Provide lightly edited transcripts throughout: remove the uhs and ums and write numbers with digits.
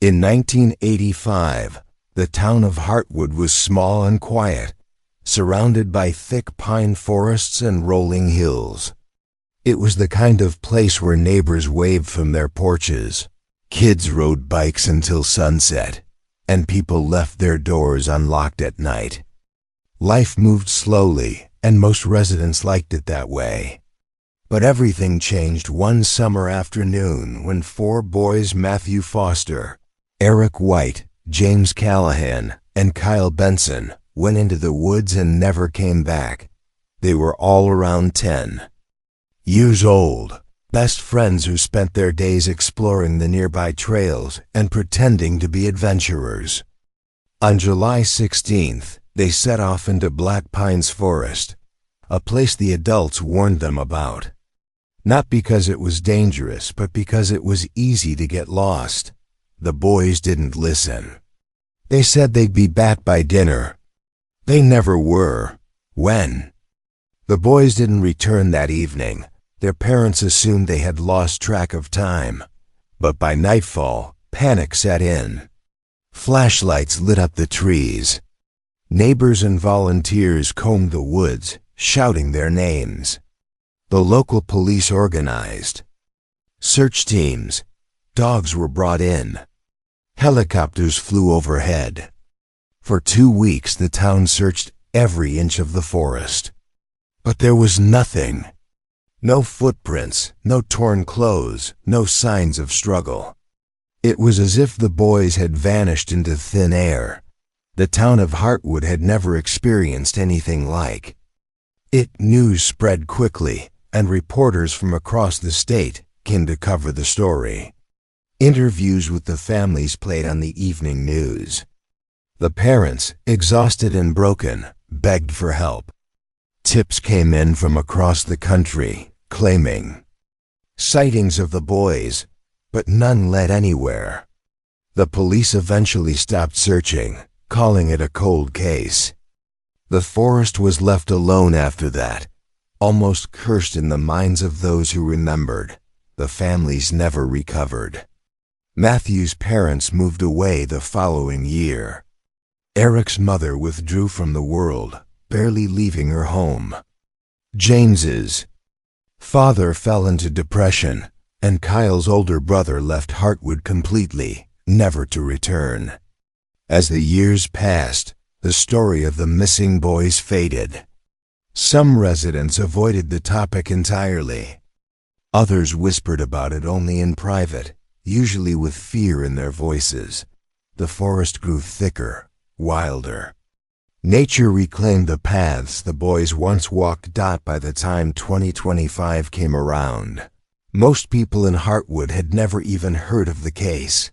In 1985, the town of Heartwood was small and quiet, surrounded by thick pine forests and rolling hills. It was the kind of place where neighbors waved from their porches, kids rode bikes until sunset, and people left their doors unlocked at night. Life moved slowly, and most residents liked it that way. But everything changed one summer afternoon when 4 boys, Matthew Foster, Eric White, James Callahan, and Kyle Benson, went into the woods and never came back. They were all around 10 years old, best friends who spent their days exploring the nearby trails and pretending to be adventurers. On July 16th, they set off into Black Pines Forest, a place the adults warned them about. Not because it was dangerous, but because it was easy to get lost. The boys didn't listen. They said they'd be back by dinner. They never were. When? The boys didn't return that evening. Their parents assumed they had lost track of time. But by nightfall, panic set in. Flashlights lit up the trees. Neighbors and volunteers combed the woods, shouting their names. The local police organized. Search teams. Dogs were brought in. Helicopters flew overhead. For 2 weeks the town searched every inch of the forest. But there was nothing. No footprints, no torn clothes, no signs of struggle. It was as if the boys had vanished into thin air. The town of Heartwood had never experienced anything like it. News spread quickly, and reporters from across the state came to cover the story. Interviews with the families played on the evening news. The parents, exhausted and broken, begged for help. Tips came in from across the country, claiming sightings of the boys, but none led anywhere. The police eventually stopped searching, calling it a cold case. The forest was left alone after that, almost cursed in the minds of those who remembered. The families never recovered. Matthew's parents moved away the following year. Eric's mother withdrew from the world, barely leaving her home. James's father fell into depression, and Kyle's older brother left Heartwood completely, never to return. As the years passed, the story of the missing boys faded. Some residents avoided the topic entirely. Others whispered about it only in private, usually with fear in their voices. The forest grew thicker, wilder. Nature reclaimed the paths the boys once walked. By the time 2025 came around, most people in Heartwood had never even heard of the case.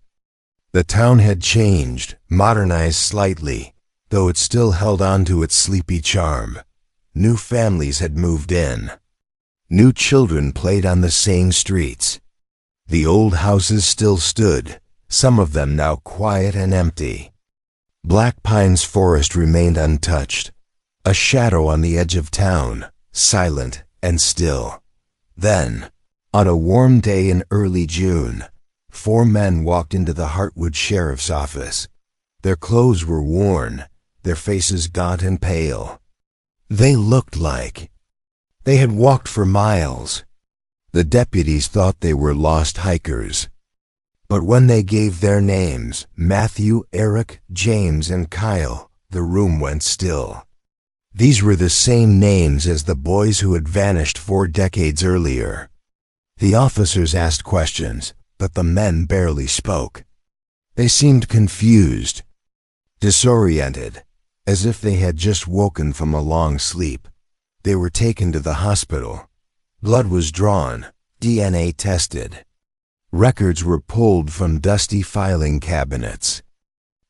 The town had changed, modernized slightly, though it still held on to its sleepy charm. New families had moved in. New children played on the same streets. The old houses still stood, some of them now quiet and empty. Black Pines Forest remained untouched, a shadow on the edge of town, silent and still. Then, on a warm day in early June, 4 men walked into the Heartwood Sheriff's office. Their clothes were worn, their faces gaunt and pale. They looked like they had walked for miles. The deputies thought they were lost hikers. But when they gave their names, Matthew, Eric, James, and Kyle, the room went still. These were the same names as the boys who had vanished 4 decades earlier. The officers asked questions, but the men barely spoke. They seemed confused, disoriented, as if they had just woken from a long sleep. They were taken to the hospital. Blood was drawn, DNA tested. Records were pulled from dusty filing cabinets.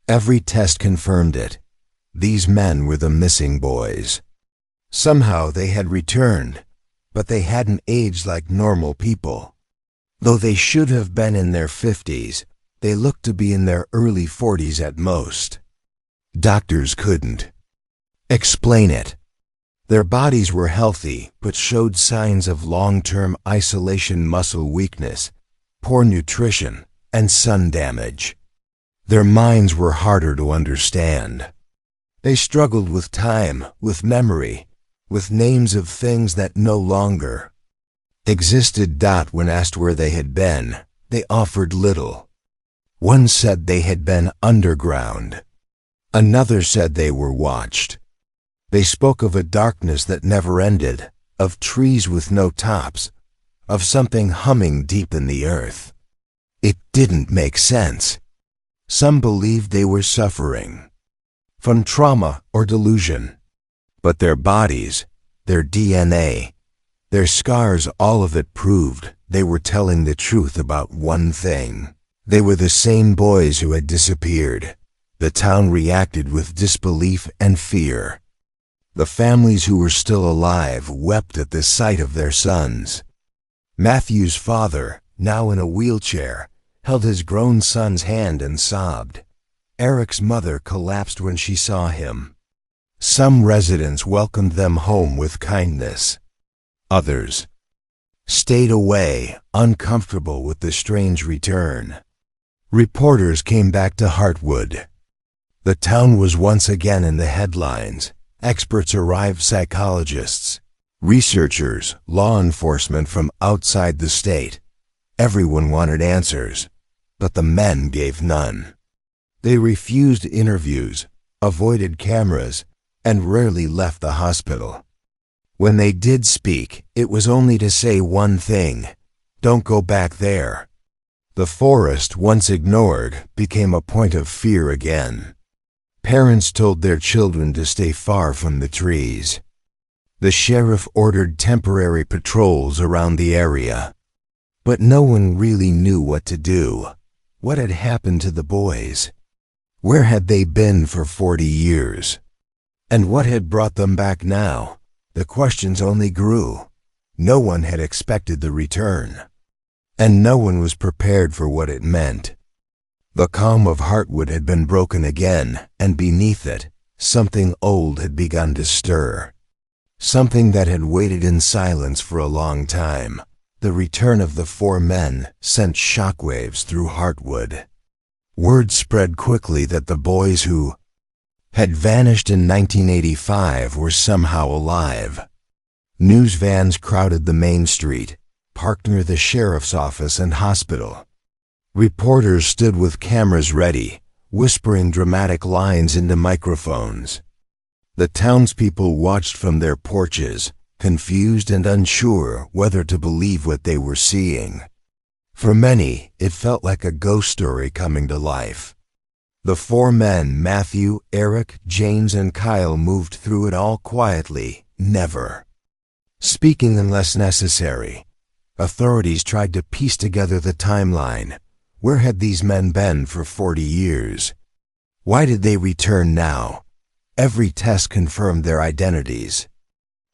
Every test confirmed it. These men were the missing boys. Somehow they had returned, but they hadn't aged like normal people. Though they should have been in their 50s, they looked to be in their early 40s at most. Doctors couldn't explain it. Their bodies were healthy, but showed signs of long-term isolation, muscle weakness, poor nutrition, and sun damage. Their minds were harder to understand. They struggled with time, with memory, with names of things that no longer existed. When asked where they had been, they offered little. One said they had been underground. Another said they were watched. They spoke of a darkness that never ended, of trees with no tops, of something humming deep in the earth. It didn't make sense. Some believed they were suffering from trauma or delusion. But their bodies, their DNA, their scars, all of it proved they were telling the truth about one thing. They were the same boys who had disappeared. The town reacted with disbelief and fear. The families who were still alive wept at the sight of their sons. Matthew's father, now in a wheelchair, held his grown son's hand and sobbed. Eric's mother collapsed when she saw him. Some residents welcomed them home with kindness. Others stayed away, uncomfortable with the strange return. Reporters came back to Heartwood. The town was once again in the headlines. Experts arrived, psychologists, researchers, law enforcement from outside the state. Everyone wanted answers, but the men gave none. They refused interviews, avoided cameras, and rarely left the hospital. When they did speak, it was only to say one thing: don't go back there. The forest, once ignored, became a point of fear again. Parents told their children to stay far from the trees. The sheriff ordered temporary patrols around the area. But no one really knew what to do. What had happened to the boys? Where had they been for 40 years? And what had brought them back now? The questions only grew. No one had expected the return, and no one was prepared for what it meant. The calm of Heartwood had been broken again, and beneath it, something old had begun to stir. Something that had waited in silence for a long time. The return of the 4 men sent shockwaves through Heartwood. Word spread quickly that the boys who had vanished in 1985 were somehow alive. News vans crowded the main street, parked near the sheriff's office and hospital. Reporters stood with cameras ready, whispering dramatic lines into microphones. The townspeople watched from their porches, confused and unsure whether to believe what they were seeing. For many, it felt like a ghost story coming to life. The 4 men, Matthew, Eric, James, and Kyle, moved through it all quietly, never speaking unless necessary. Authorities tried to piece together the timeline. Where had these men been for 40 years? Why did they return now? Every test confirmed their identities.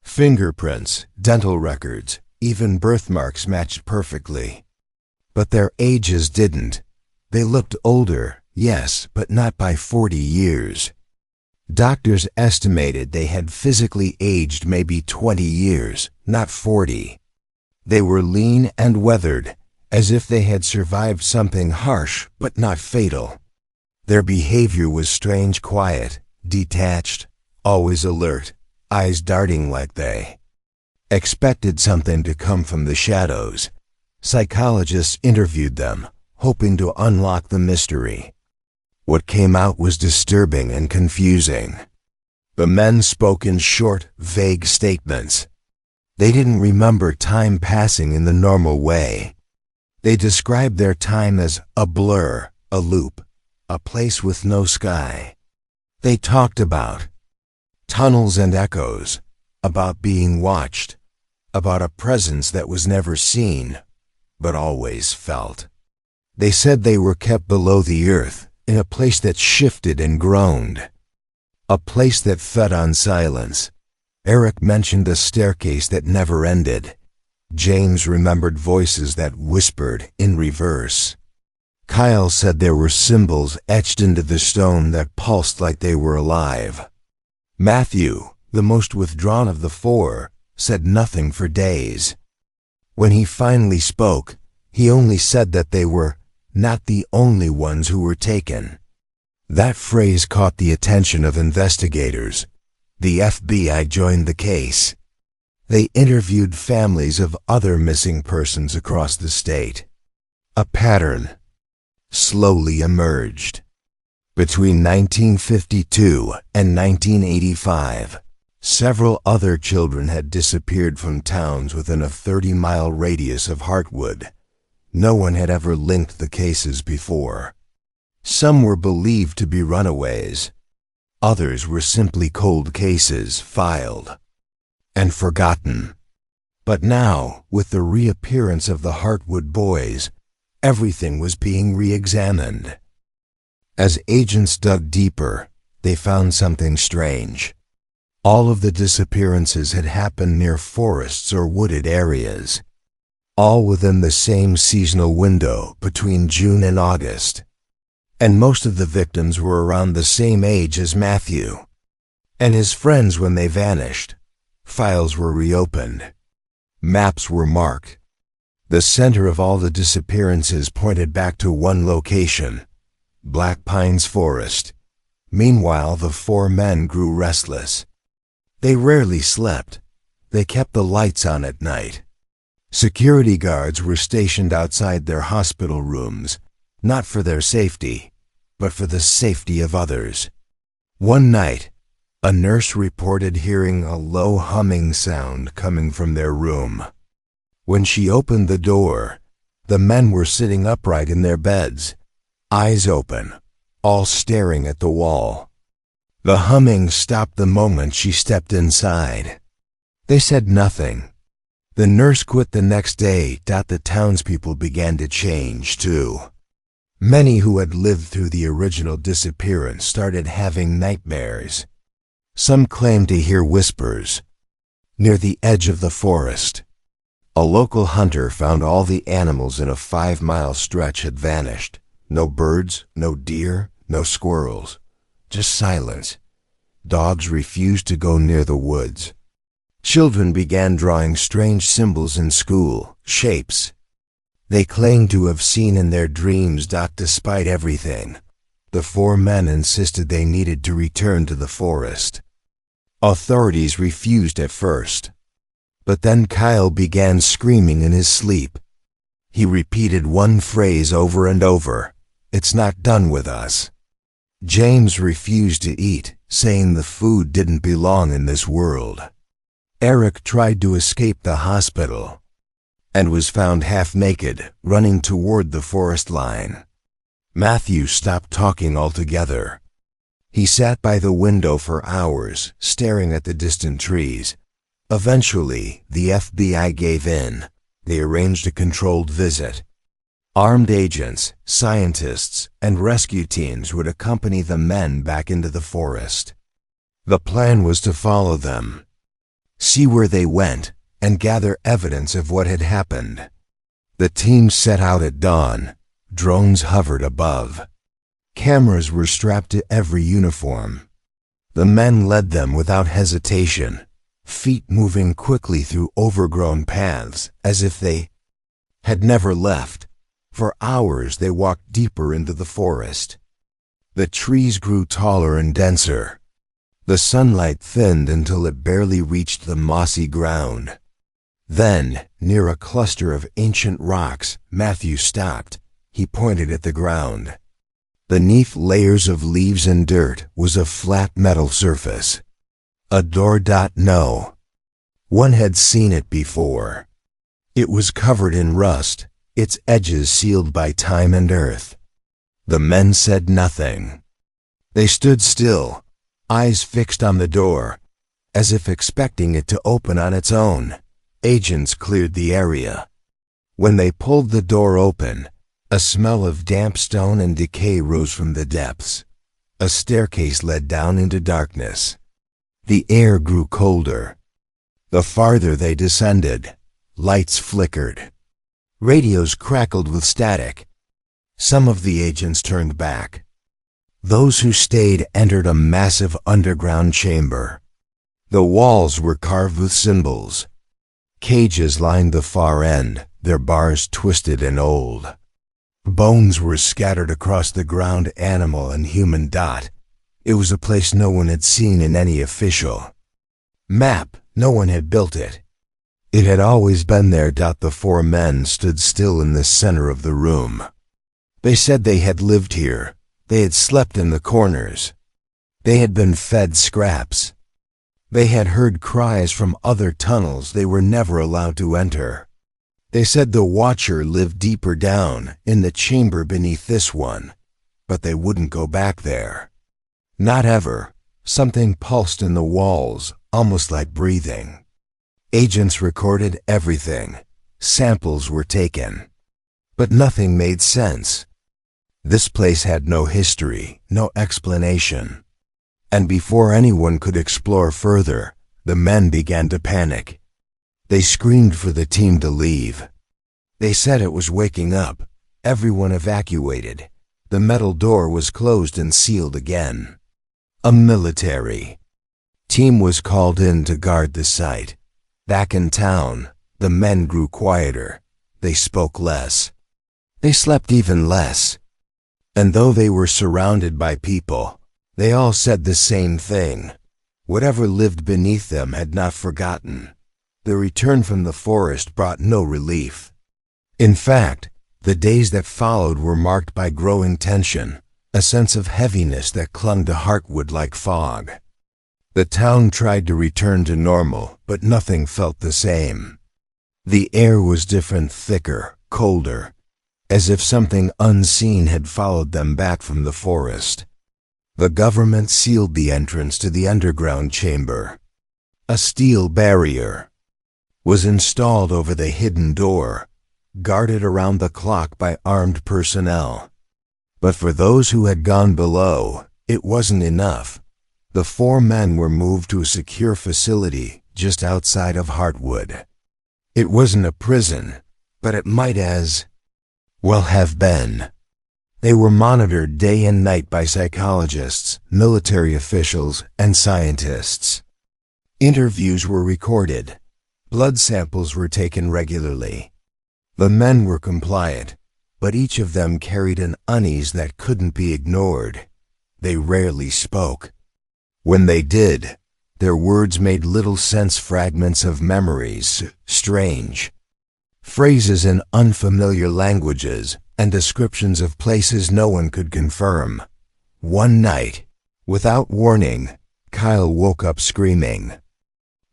Fingerprints, dental records, even birthmarks matched perfectly. But their ages didn't. They looked older, yes, but not by 40 years. Doctors estimated they had physically aged maybe 20 years, not 40. They were lean and weathered, as if they had survived something harsh but not fatal. Their behavior was strange, quiet, detached, always alert, eyes darting like they expected something to come from the shadows. Psychologists interviewed them, hoping to unlock the mystery. What came out was disturbing and confusing. The men spoke in short, vague statements. They didn't remember time passing in the normal way. They described their time as a blur, a loop, a place with no sky. They talked about tunnels and echoes, about being watched, about a presence that was never seen, but always felt. They said they were kept below the earth, in a place that shifted and groaned, a place that fed on silence. Eric mentioned a staircase that never ended. James remembered voices that whispered in reverse. Kyle said there were symbols etched into the stone that pulsed like they were alive. Matthew, the most withdrawn of the 4, said nothing for days. When he finally spoke, he only said that they were not the only ones who were taken. That phrase caught the attention of investigators. The FBI joined the case. They interviewed families of other missing persons across the state. A pattern slowly emerged. Between 1952 and 1985, several other children had disappeared from towns within a 30-mile radius of Heartwood. No one had ever linked the cases before. Some were believed to be runaways. Others were simply cold cases filed and forgotten. But now, with the reappearance of the Heartwood boys, everything was being re-examined. As agents dug deeper, they found something strange. All of the disappearances had happened near forests or wooded areas, all within the same seasonal window between June and August. And most of the victims were around the same age as Matthew and his friends when they vanished. Files were reopened. Maps were marked. The center of all the disappearances pointed back to one location, Black Pines Forest. Meanwhile, the four men grew restless. They rarely slept. They kept the lights on at night. Security guards were stationed outside their hospital rooms, not for their safety, but for the safety of others. One night, a nurse reported hearing a low humming sound coming from their room. When she opened the door, the men were sitting upright in their beds, eyes open, all staring at the wall. The humming stopped the moment she stepped inside. They said nothing. The nurse quit the next day. The townspeople began to change, too. Many who had lived through the original disappearance started having nightmares. Some claimed to hear whispers. Near the edge of the forest, a local hunter found all the animals in a 5-mile stretch had vanished. No birds, no deer, no squirrels. Just silence. Dogs refused to go near the woods. Children began drawing strange symbols in school, shapes they claimed to have seen in their dreams. Despite everything, the four men insisted they needed to return to the forest. Authorities refused at first, but then Kyle began screaming in his sleep. He repeated one phrase over and over, "It's not done with us." James refused to eat, saying the food didn't belong in this world. Eric tried to escape the hospital and was found half-naked, running toward the forest line. Matthew stopped talking altogether. He sat by the window for hours, staring at the distant trees. Eventually, the FBI gave in. They arranged a controlled visit. Armed agents, scientists, and rescue teams would accompany the men back into the forest. The plan was to follow them, see where they went, and gather evidence of what had happened. The team set out at dawn. Drones hovered above. Cameras were strapped to every uniform. The men led them without hesitation, feet moving quickly through overgrown paths as if they had never left. For hours they walked deeper into the forest. The trees grew taller and denser. The sunlight thinned until it barely reached the mossy ground. Then, near a cluster of ancient rocks, Matthew stopped. He pointed at the ground. Beneath layers of leaves and dirt was a flat metal surface. A door. No one had seen it before. It was covered in rust, its edges sealed by time and earth. The men said nothing. They stood still, eyes fixed on the door, as if expecting it to open on its own. Agents cleared the area. When they pulled the door open, a smell of damp stone and decay rose from the depths. A staircase led down into darkness. The air grew colder. The farther they descended, lights flickered. Radios crackled with static. Some of the agents turned back. Those who stayed entered a massive underground chamber. The walls were carved with symbols. Cages lined the far end, their bars twisted and old. Bones were scattered across the ground, animal and human. It was a place no one had seen in any official map. No one had built it. It had always been there. The four men stood still in the center of the room. They said they had lived here. They had slept in the corners. They had been fed scraps. They had heard cries from other tunnels they were never allowed to enter. They said the Watcher lived deeper down, in the chamber beneath this one, but they wouldn't go back there. Not ever. Something pulsed in the walls, almost like breathing. Agents recorded everything. Samples were taken. But nothing made sense. This place had no history, no explanation. And before anyone could explore further, the men began to panic. They screamed for the team to leave. They said it was waking up. Everyone evacuated. The metal door was closed and sealed again. A military team was called in to guard the site. Back in town, the men grew quieter. They spoke less. They slept even less. And though they were surrounded by people, they all said the same thing. Whatever lived beneath them had not forgotten. The return from the forest brought no relief. In fact, the days that followed were marked by growing tension, a sense of heaviness that clung to Heartwood like fog. The town tried to return to normal, but nothing felt the same. The air was different, thicker, colder, as if something unseen had followed them back from the forest. The government sealed the entrance to the underground chamber. A steel barrier was installed over the hidden door, guarded around the clock by armed personnel. But for those who had gone below, it wasn't enough. The four men were moved to a secure facility just outside of Heartwood. It wasn't a prison, but it might as well have been. They were monitored day and night by psychologists, military officials, and scientists. Interviews were recorded. Blood samples were taken regularly. The men were compliant, but each of them carried an unease that couldn't be ignored. They rarely spoke. When they did, their words made little sense, fragments of memories, strange phrases in unfamiliar languages, and descriptions of places no one could confirm. One night, without warning, Kyle woke up screaming.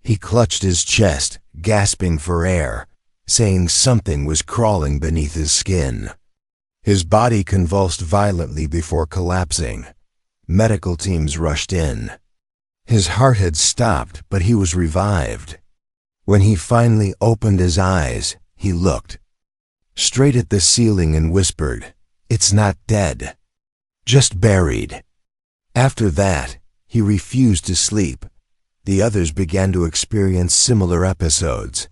He clutched his chest, gasping for air, saying something was crawling beneath his skin. His body convulsed violently before collapsing. Medical teams rushed in. His heart had stopped, but he was revived. When he finally opened his eyes, he looked straight at the ceiling and whispered, "It's not dead, just buried." After that, he refused to sleep. The others began to experience similar episodes.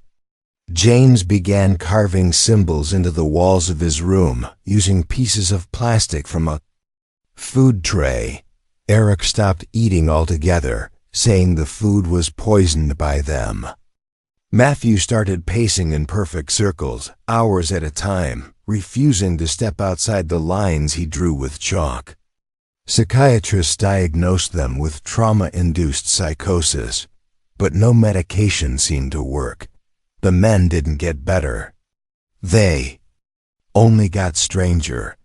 James began carving symbols into the walls of his room, using pieces of plastic from a food tray. Eric stopped eating altogether, saying the food was poisoned by them. Matthew started pacing in perfect circles, hours at a time, refusing to step outside the lines he drew with chalk. Psychiatrists diagnosed them with trauma-induced psychosis, but no medication seemed to work. The men didn't get better. They only got stranger.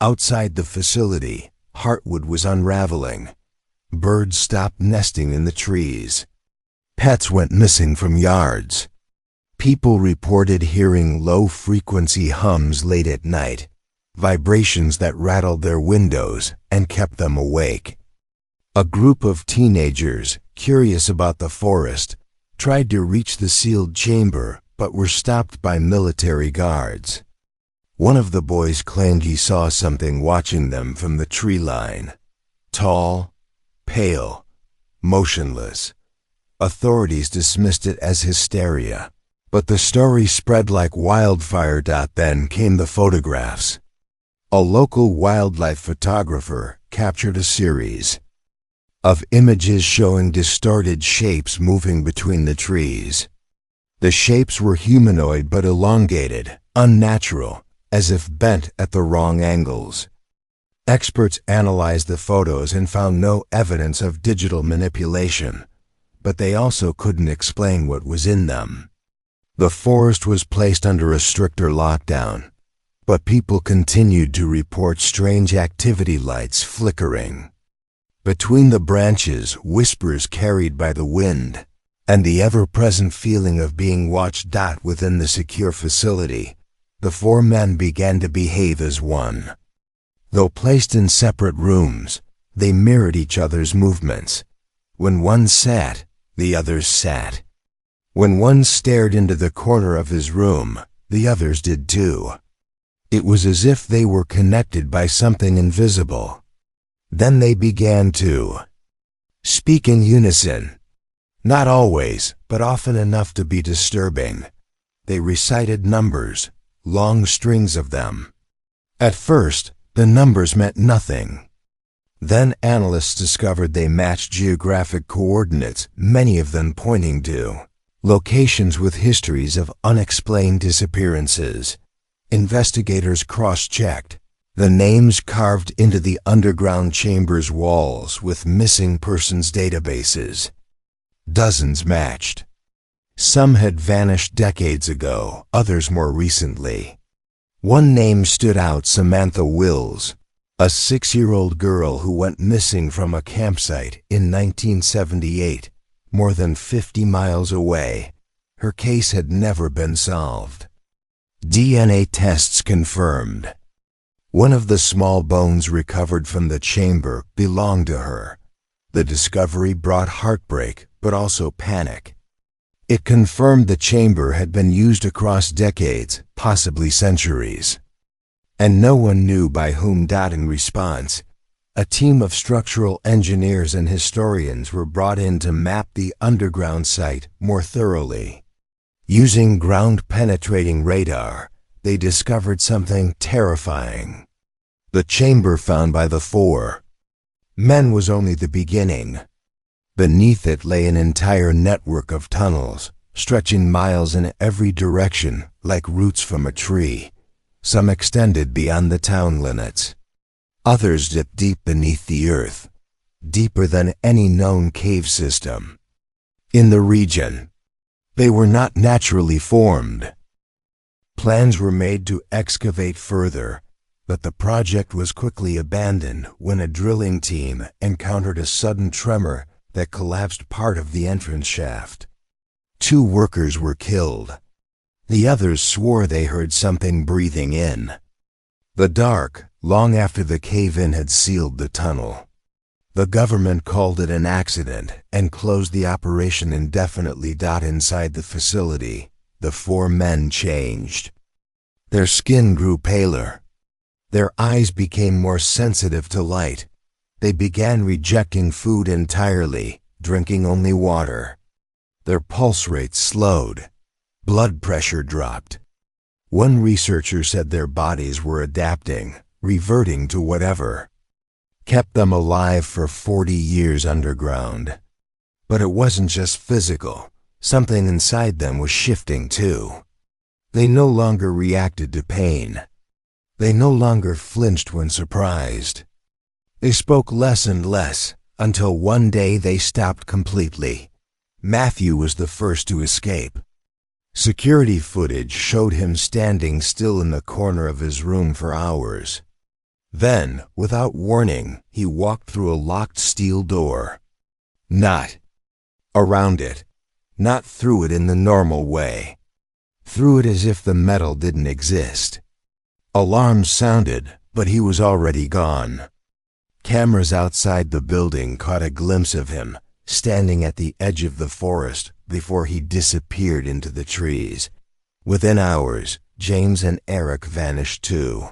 Outside the facility, Heartwood was unraveling. Birds stopped nesting in the trees. Pets went missing from yards. People reported hearing low-frequency hums late at night, vibrations that rattled their windows and kept them awake. A group of teenagers, curious about the forest, tried to reach the sealed chamber but were stopped by military guards. One of the boys claimed he saw something watching them from the tree line. Tall, pale, motionless. Authorities dismissed it as hysteria, but the story spread like wildfire. Then came the photographs. A local wildlife photographer captured a series of images showing distorted shapes moving between the trees. The shapes were humanoid but elongated, unnatural, as if bent at the wrong angles. Experts analyzed the photos and found no evidence of digital manipulation, but they also couldn't explain what was in them. The forest was placed under a stricter lockdown, but people continued to report strange activity lights flickering. Between the branches, whispers carried by the wind, and the ever-present feeling of being watched. Within the secure facility, the four men began to behave as one. Though placed in separate rooms, they mirrored each other's movements. When one sat, the others sat. When one stared into the corner of his room, the others did too. It was as if they were connected by something invisible. Then they began to speak in unison. Not always, but often enough to be disturbing. They recited numbers, long strings of them. At first, the numbers meant nothing. Then analysts discovered they matched geographic coordinates, many of them pointing to locations with histories of unexplained disappearances. Investigators cross-checked the names carved into the underground chamber's walls with missing persons databases. Dozens matched. Some had vanished decades ago, others more recently. One name stood out: Samantha Wills, a 6-year-old girl who went missing from a campsite in 1978, more than 50 miles away. Her case had never been solved. DNA tests confirmed one of the small bones recovered from the chamber belonged to her. The discovery brought heartbreak, but also panic. It confirmed the chamber had been used across decades, possibly centuries. And no one knew by whom. In response, a team of structural engineers and historians were brought in to map the underground site more thoroughly. Using ground-penetrating radar, they discovered something terrifying. The chamber found by the four men was only the beginning. Beneath it lay an entire network of tunnels, stretching miles in every direction like roots from a tree. Some extended beyond the town limits. Others dipped deep beneath the earth, deeper than any known cave system in the region. They were not naturally formed. Plans were made to excavate further, but the project was quickly abandoned when a drilling team encountered a sudden tremor that collapsed part of the entrance shaft. 2 workers were killed. The others swore they heard something breathing in the dark long after the cave-in had sealed the tunnel. The government called it an accident and closed the operation indefinitely. Inside the facility, the 4 men changed. Their skin grew paler. Their eyes became more sensitive to light. They began rejecting food entirely, drinking only water. Their pulse rate slowed. Blood pressure dropped. One researcher said their bodies were adapting, reverting to whatever kept them alive for 40 years underground. But it wasn't just physical. Something inside them was shifting too. They no longer reacted to pain. They no longer flinched when surprised. They spoke less and less, until one day they stopped completely. Matthew was the first to escape. Security footage showed him standing still in the corner of his room for hours. Then, without warning, he walked through a locked steel door. Not around it. Not through it in the normal way. Through it as if the metal didn't exist. Alarms sounded, but he was already gone. Cameras outside the building caught a glimpse of him, standing at the edge of the forest before he disappeared into the trees. Within hours, James and Eric vanished too.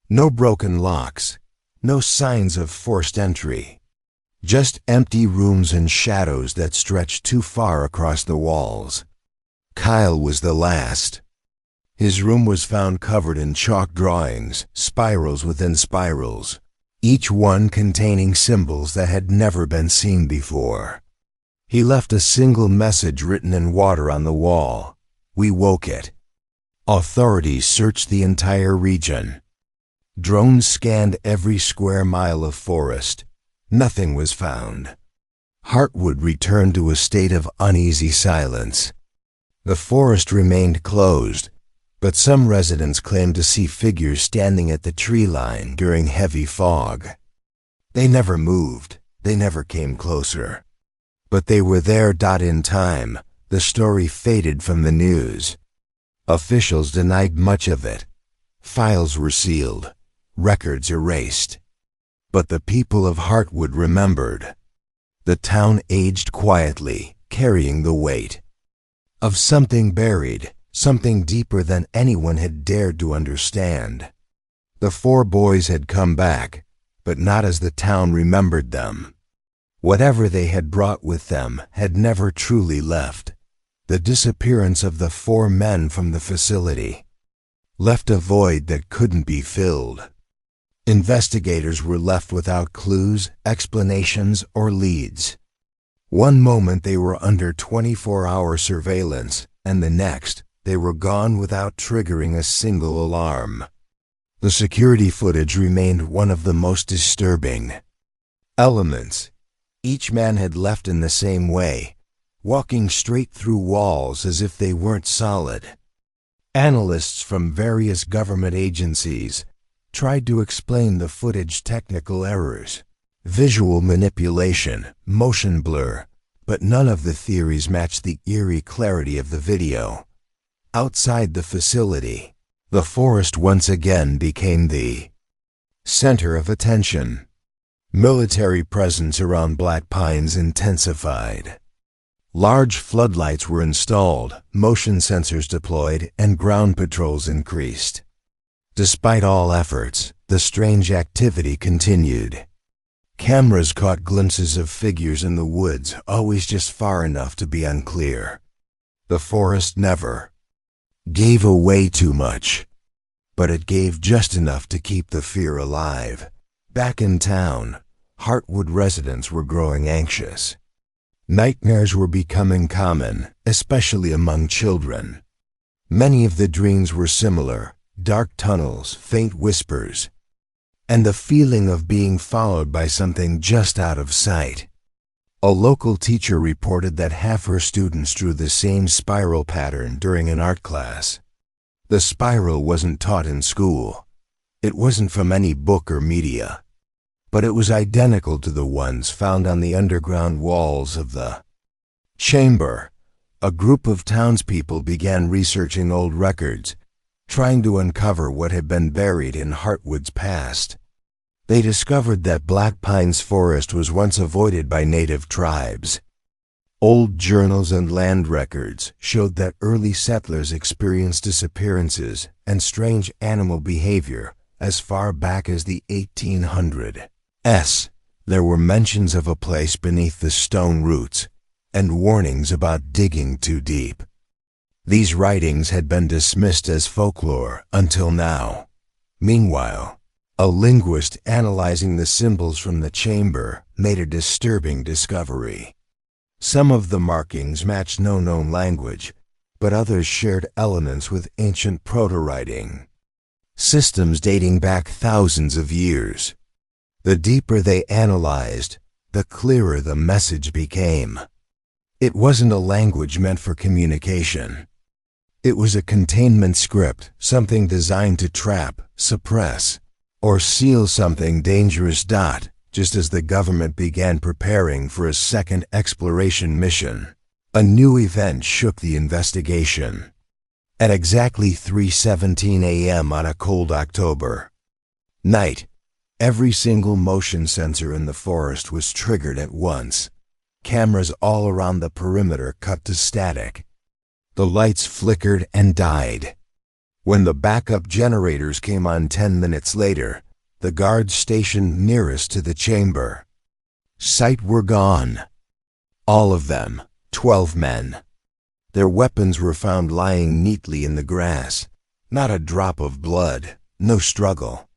No broken locks, no signs of forced entry. Just empty rooms and shadows that stretched too far across the walls. Kyle was the last. His room was found covered in chalk drawings, spirals within spirals, each one containing symbols that had never been seen before. He left a single message written in water on the wall. We woke it. Authorities searched the entire region. Drones scanned every square mile of forest. Nothing was found. Heartwood returned to a state of uneasy silence. The forest remained closed, but some residents claimed to see figures standing at the tree line during heavy fog. They never moved, they never came closer. But they were there. In time, the story faded from the news. Officials denied much of it. Files were sealed, records erased. But the people of Heartwood remembered. The town aged quietly, carrying the weight of something buried, something deeper than anyone had dared to understand. The four boys had come back, but not as the town remembered them. Whatever they had brought with them had never truly left. The disappearance of the four men from the facility left a void that couldn't be filled. Investigators were left without clues, explanations, or leads. One moment they were under 24-hour surveillance, and the next they were gone without triggering a single alarm. The security footage remained one of the most disturbing elements. Each man had left in the same way, walking straight through walls as if they weren't solid. Analysts from various government agencies tried to explain the footage technical errors, visual manipulation, motion blur, but none of the theories matched the eerie clarity of the video. Outside the facility, the forest once again became the center of attention. Military presence around Black Pines intensified. Large floodlights were installed, motion sensors deployed, and ground patrols increased. Despite all efforts, the strange activity continued. Cameras caught glimpses of figures in the woods, always just far enough to be unclear. The forest never gave away too much, but it gave just enough to keep the fear alive. Back in town, Heartwood residents were growing anxious. Nightmares were becoming common, especially among children. Many of the dreams were similar: dark tunnels, faint whispers, and the feeling of being followed by something just out of sight. A local teacher reported that half her students drew the same spiral pattern during an art class. The spiral wasn't taught in school. It wasn't from any book or media, but it was identical to the ones found on the underground walls of the chamber. A group of townspeople began researching old records, trying to uncover what had been buried in Heartwood's past. They discovered that Black Pines Forest was once avoided by native tribes. Old journals and land records showed that early settlers experienced disappearances and strange animal behavior as far back as the 1800s. There were mentions of a place beneath the stone roots and warnings about digging too deep. These writings had been dismissed as folklore until now. Meanwhile, a linguist analyzing the symbols from the chamber made a disturbing discovery. Some of the markings matched no known language, but others shared elements with ancient proto-writing, systems dating back thousands of years. The deeper they analyzed, the clearer the message became. It wasn't a language meant for communication. It was a containment script, something designed to trap, suppress, or seal something dangerous. Just as the government began preparing for a second exploration mission, a new event shook the investigation. At exactly 3:17 a.m. on a cold October night, every single motion sensor in the forest was triggered at once. Cameras all around the perimeter cut to static. The lights flickered and died. When the backup generators came on 10 minutes later, the guards stationed nearest to the chamber site were gone. All of them, 12 men. Their weapons were found lying neatly in the grass. Not a drop of blood, no struggle.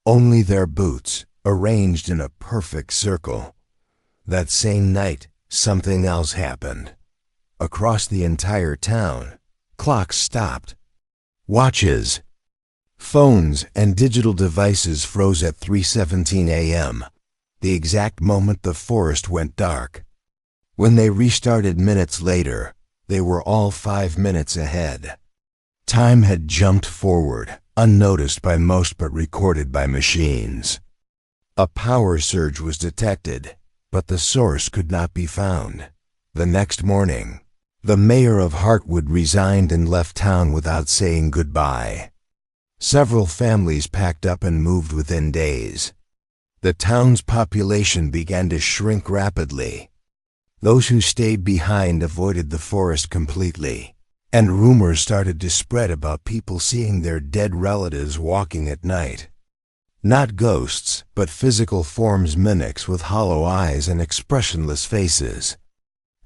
Only their boots, arranged in a perfect circle. That same night, something else happened. Across the entire town, clocks stopped. Watches, phones, and digital devices froze at 3:17 a.m., the exact moment the forest went dark. When they restarted minutes later, they were all 5 minutes ahead. Time had jumped forward, unnoticed by most but recorded by machines. A power surge was detected, but the source could not be found. The next morning, the mayor of Heartwood resigned and left town without saying goodbye. Several families packed up and moved within days. The town's population began to shrink rapidly. Those who stayed behind avoided the forest completely, and rumors started to spread about people seeing their dead relatives walking at night. Not ghosts, but physical forms, mimics with hollow eyes and expressionless faces.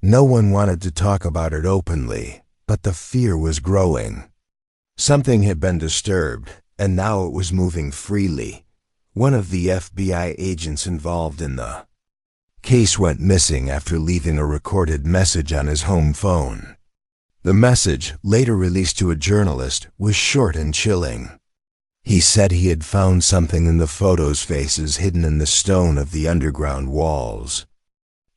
No one wanted to talk about it openly, but the fear was growing. Something had been disturbed, and now it was moving freely. One of the FBI agents involved in the case went missing after leaving a recorded message on his home phone. The message, later released to a journalist, was short and chilling. He said he had found something in the photos' faces hidden in the stone of the underground walls.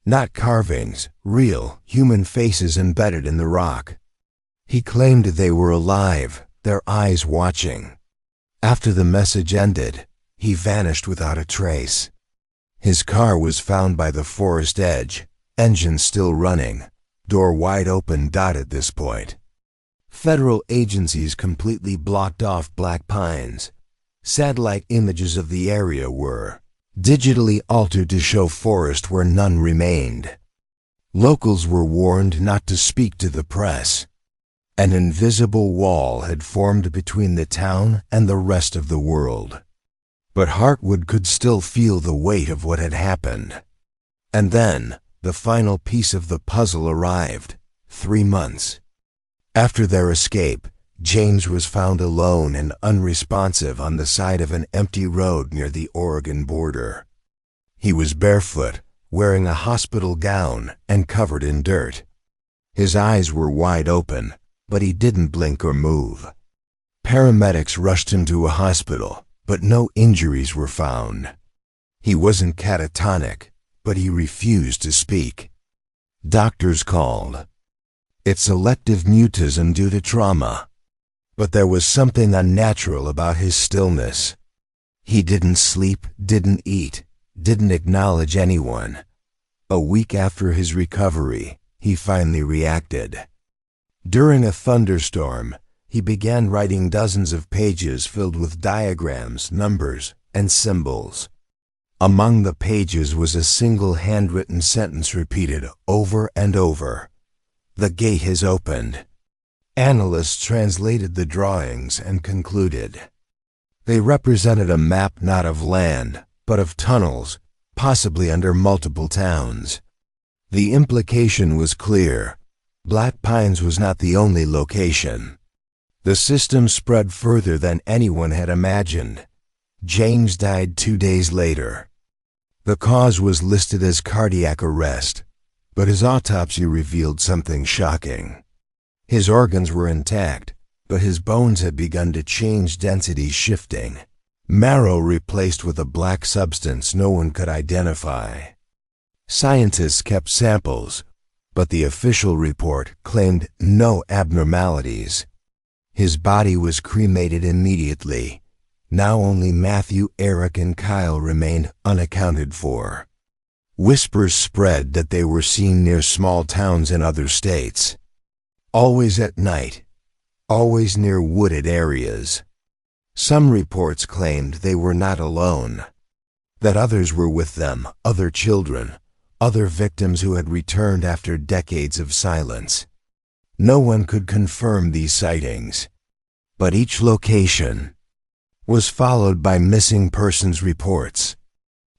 Not carvings, real, human faces embedded in the rock. He claimed they were alive, their eyes watching. After the message ended, he vanished without a trace. His car was found by the forest edge, engine still running, door wide open. At this point, federal agencies completely blocked off Black Pines. Satellite images of the area were digitally altered to show forest where none remained. Locals were warned not to speak to the press. An invisible wall had formed between the town and the rest of the world. But Heartwood could still feel the weight of what had happened. And then, the final piece of the puzzle arrived, 3 months. After their escape, James was found alone and unresponsive on the side of an empty road near the Oregon border. He was barefoot, wearing a hospital gown, and covered in dirt. His eyes were wide open, but he didn't blink or move. Paramedics rushed him to a hospital, but no injuries were found. He wasn't catatonic, but he refused to speak. Doctors called it selective mutism due to trauma. But there was something unnatural about his stillness. He didn't sleep, didn't eat, didn't acknowledge anyone. A week after his recovery, he finally reacted. During a thunderstorm, he began writing dozens of pages filled with diagrams, numbers, and symbols. Among the pages was a single handwritten sentence repeated over and over. "The gate has opened." Analysts translated the drawings and concluded they represented a map not of land, but of tunnels, possibly under multiple towns. The implication was clear. Black Pines was not the only location. The system spread further than anyone had imagined. James died 2 days later. The cause was listed as cardiac arrest, but his autopsy revealed something shocking. His organs were intact, but his bones had begun to change, density shifting. Marrow replaced with a black substance no one could identify. Scientists kept samples, but the official report claimed no abnormalities. His body was cremated immediately. Now only Matthew, Eric, and Kyle remained unaccounted for. Whispers spread that they were seen near small towns in other states. Always at night, always near wooded areas. Some reports claimed they were not alone, that others were with them, other children, other victims who had returned after decades of silence. No one could confirm these sightings, but each location was followed by missing persons reports.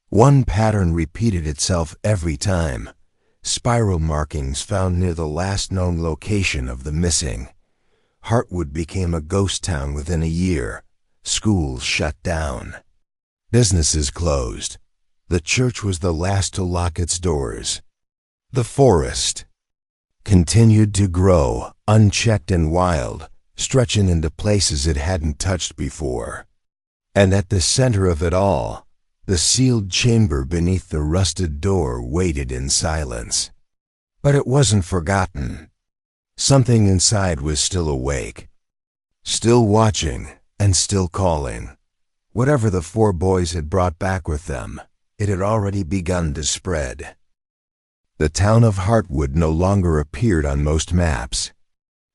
One pattern repeated itself every time. Spiral markings found near the last known location of the missing. Heartwood became a ghost town within a year. Schools shut down. Businesses closed. The church was the last to lock its doors. The forest continued to grow, unchecked and wild, stretching into places it hadn't touched before. And at the center of it all, the sealed chamber beneath the rusted door waited in silence. But it wasn't forgotten. Something inside was still awake, still watching and still calling. Whatever the four boys had brought back with them, it had already begun to spread. The town of Heartwood no longer appeared on most maps.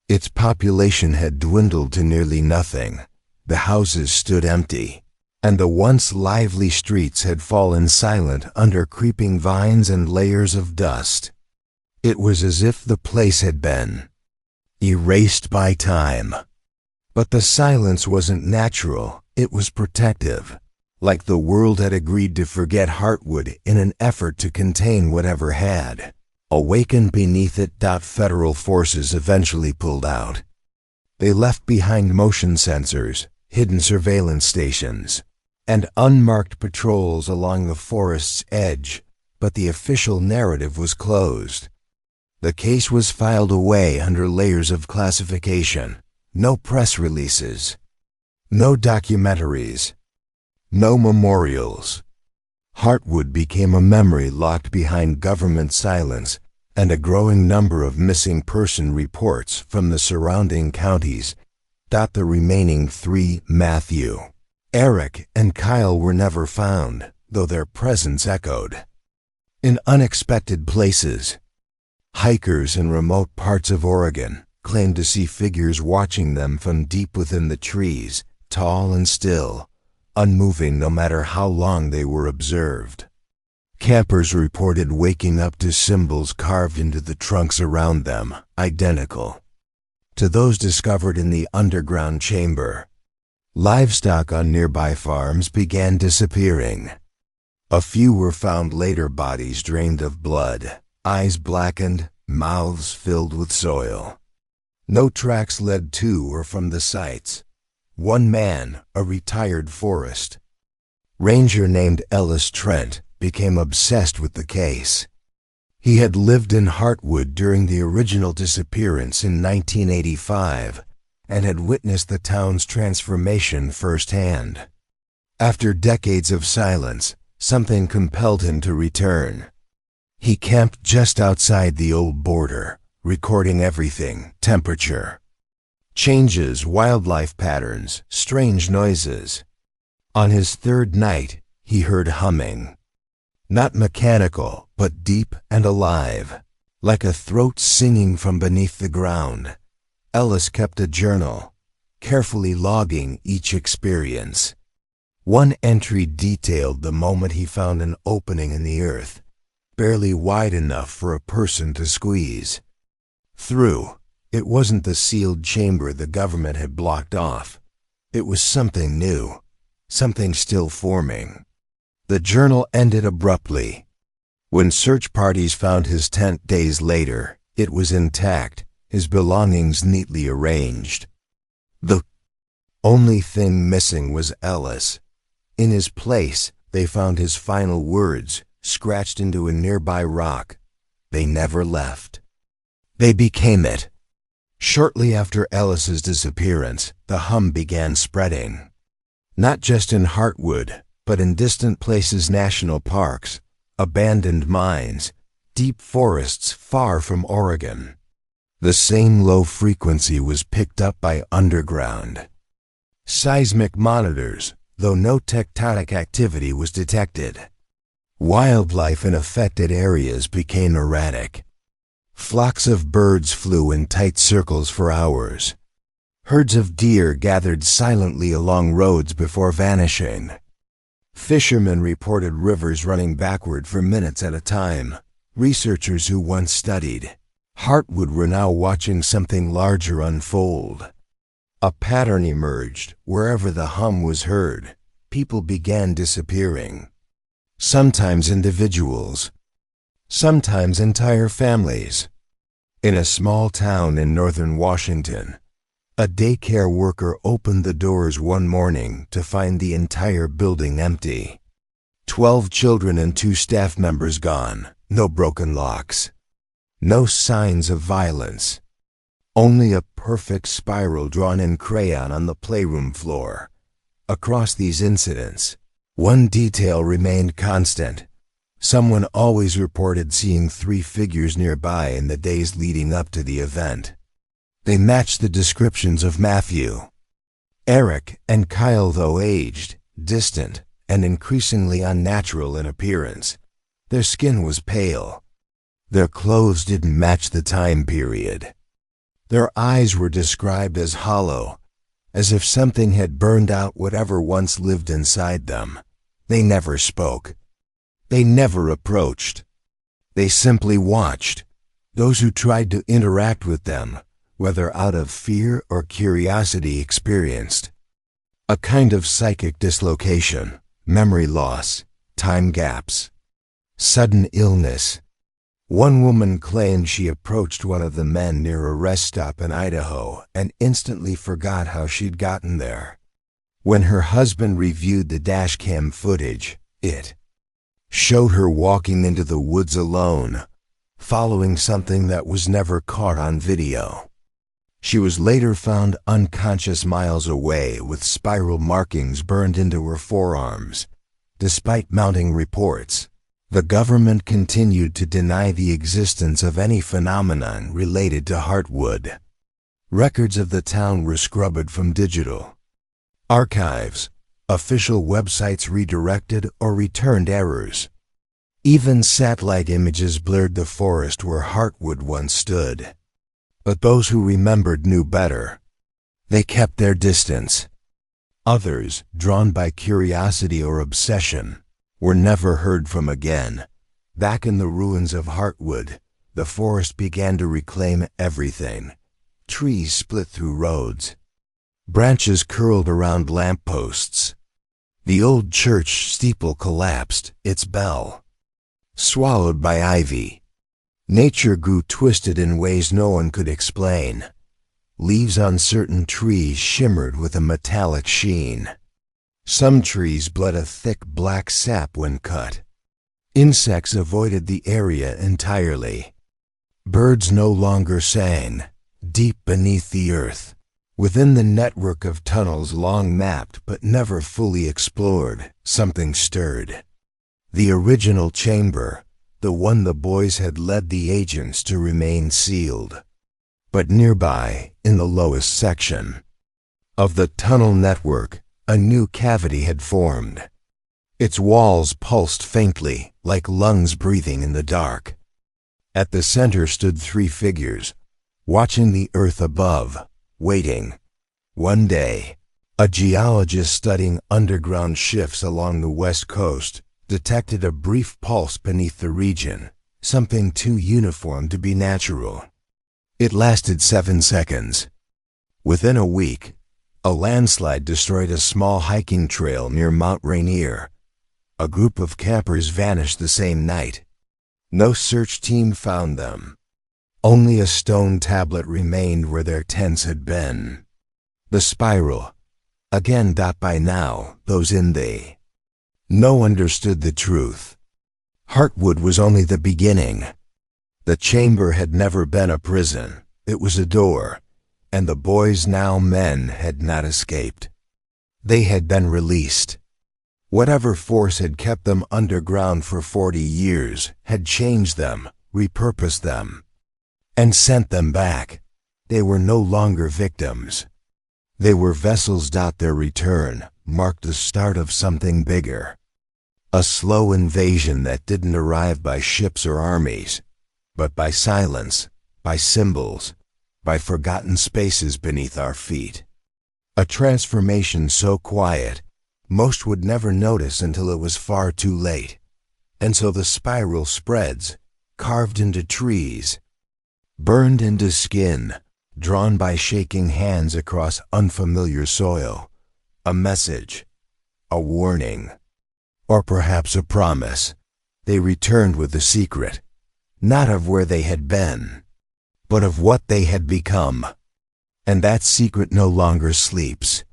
Its population had dwindled to nearly nothing. The houses stood empty, and the once lively streets had fallen silent under creeping vines and layers of dust. It was as if the place had been erased by time. But the silence wasn't natural, it was protective, like the world had agreed to forget Heartwood in an effort to contain whatever had awakened beneath it. Federal forces eventually pulled out. They left behind motion sensors, hidden surveillance stations, and unmarked patrols along the forest's edge, but the official narrative was closed. The case was filed away under layers of classification. No press releases, no documentaries, no memorials. Heartwood became a memory locked behind government silence, and a growing number of missing person reports from the surrounding counties. The remaining three, Matthew, Eric, and Kyle, were never found, though their presence echoed in unexpected places. Hikers in remote parts of Oregon claimed to see figures watching them from deep within the trees, tall and still, unmoving no matter how long they were observed. Campers reported waking up to symbols carved into the trunks around them, identical to those discovered in the underground chamber. Livestock on nearby farms began disappearing. A few were found later, bodies drained of blood, eyes blackened, mouths filled with soil. No tracks led to or from the sites. One man, a retired forest ranger named Ellis Trent, became obsessed with the case. He had lived in Heartwood during the original disappearance in 1985 and had witnessed the town's transformation firsthand. After decades of silence, something compelled him to return. He camped just outside the old border, recording everything: temperature changes, wildlife patterns, strange noises. On his third night, he heard humming. Not mechanical, but deep and alive, like a throat singing from beneath the ground. Ellis kept a journal, carefully logging each experience. One entry detailed the moment he found an opening in the earth, barely wide enough for a person to squeeze through. It wasn't the sealed chamber the government had blocked off. It was something new, something still forming. The journal ended abruptly. When search parties found his tent days later, it was intact, his belongings neatly arranged. The only thing missing was Ellis. In his place, they found his final words, scratched into a nearby rock. They never left. They became it. Shortly after Ellis's disappearance, the hum began spreading. Not just in Heartwood, but in distant places, national parks, abandoned mines, deep forests far from Oregon. The same low frequency was picked up by underground seismic monitors, though no tectonic activity was detected. Wildlife in affected areas became erratic. Flocks of birds flew in tight circles for hours. Herds of deer gathered silently along roads before vanishing. Fishermen reported rivers running backward for minutes at a time. Researchers who once studied Heartwood were now watching something larger unfold. A pattern emerged. Wherever the hum was heard, people began disappearing. Sometimes individuals, sometimes entire families. In a small town in northern Washington, a daycare worker opened the doors one morning to find the entire building empty. 12 children and 2 staff members gone. No broken locks. No signs of violence. only a perfect spiral drawn in crayon on the playroom floor. Across these incidents, one detail remained constant. Someone always reported seeing 3 figures nearby in the days leading up to the event. They matched the descriptions of Matthew, Eric, and Kyle, though aged, distant, and increasingly unnatural in appearance. Their skin was pale. Their clothes didn't match the time period. Their eyes were described as hollow, as if something had burned out whatever once lived inside them. They never spoke. They never approached. They simply watched. Those who tried to interact with them, whether out of fear or curiosity, experienced a kind of psychic dislocation, memory loss, time gaps, sudden illness. One woman claimed she approached one of the men near a rest stop in Idaho and instantly forgot how she'd gotten there. When her husband reviewed the dashcam footage, it showed her walking into the woods alone, following something that was never caught on video. She was later found unconscious miles away with spiral markings burned into her forearms. Despite mounting reports, the government continued to deny the existence of any phenomenon related to Heartwood. Records of the town were scrubbed from digital archives. Official websites redirected or returned errors. Even satellite images blurred the forest where Heartwood once stood. But those who remembered knew better. They kept their distance. Others, drawn by curiosity or obsession, were never heard from again. Back in the ruins of Heartwood, the forest began to reclaim everything. Trees split through roads. Branches curled around lampposts. The old church steeple collapsed, its bell swallowed by ivy. Nature grew twisted in ways no one could explain. Leaves on certain trees shimmered with a metallic sheen. Some trees bled a thick black sap when cut. Insects avoided the area entirely. Birds no longer sang. Deep beneath the earth, within the network of tunnels long mapped but never fully explored, something stirred. The original chamber, the one the boys had led the agents to remain sealed. But nearby, in the lowest section of the tunnel network, a new cavity had formed. Its walls pulsed faintly, like lungs breathing in the dark. At the center stood 3 figures, watching the earth above, waiting. One day, a geologist studying underground shifts along the west coast detected a brief pulse beneath the region, something too uniform to be natural. It lasted 7 seconds. Within a week, a landslide destroyed a small hiking trail near Mount Rainier. A group of campers vanished the same night. No search team found them. Only a stone tablet remained where their tents had been. The spiral, again. By now, those in the know understood the truth. Heartwood was only the beginning. The chamber had never been a prison. It was a door, and the boys, now men, had not escaped. They had been released. Whatever force had kept them underground for 40 years had changed them, repurposed them, and sent them back. They were no longer victims. They were vessels. Their return marked the start of something bigger. A slow invasion that didn't arrive by ships or armies, but by silence, by symbols, by forgotten spaces beneath our feet. A transformation so quiet, most would never notice until it was far too late. And so the spiral spreads, carved into trees, burned into skin, drawn by shaking hands across unfamiliar soil. A message, a warning, or perhaps a promise. They returned with the secret, not of where they had been, but of what they had become. And that secret no longer sleeps.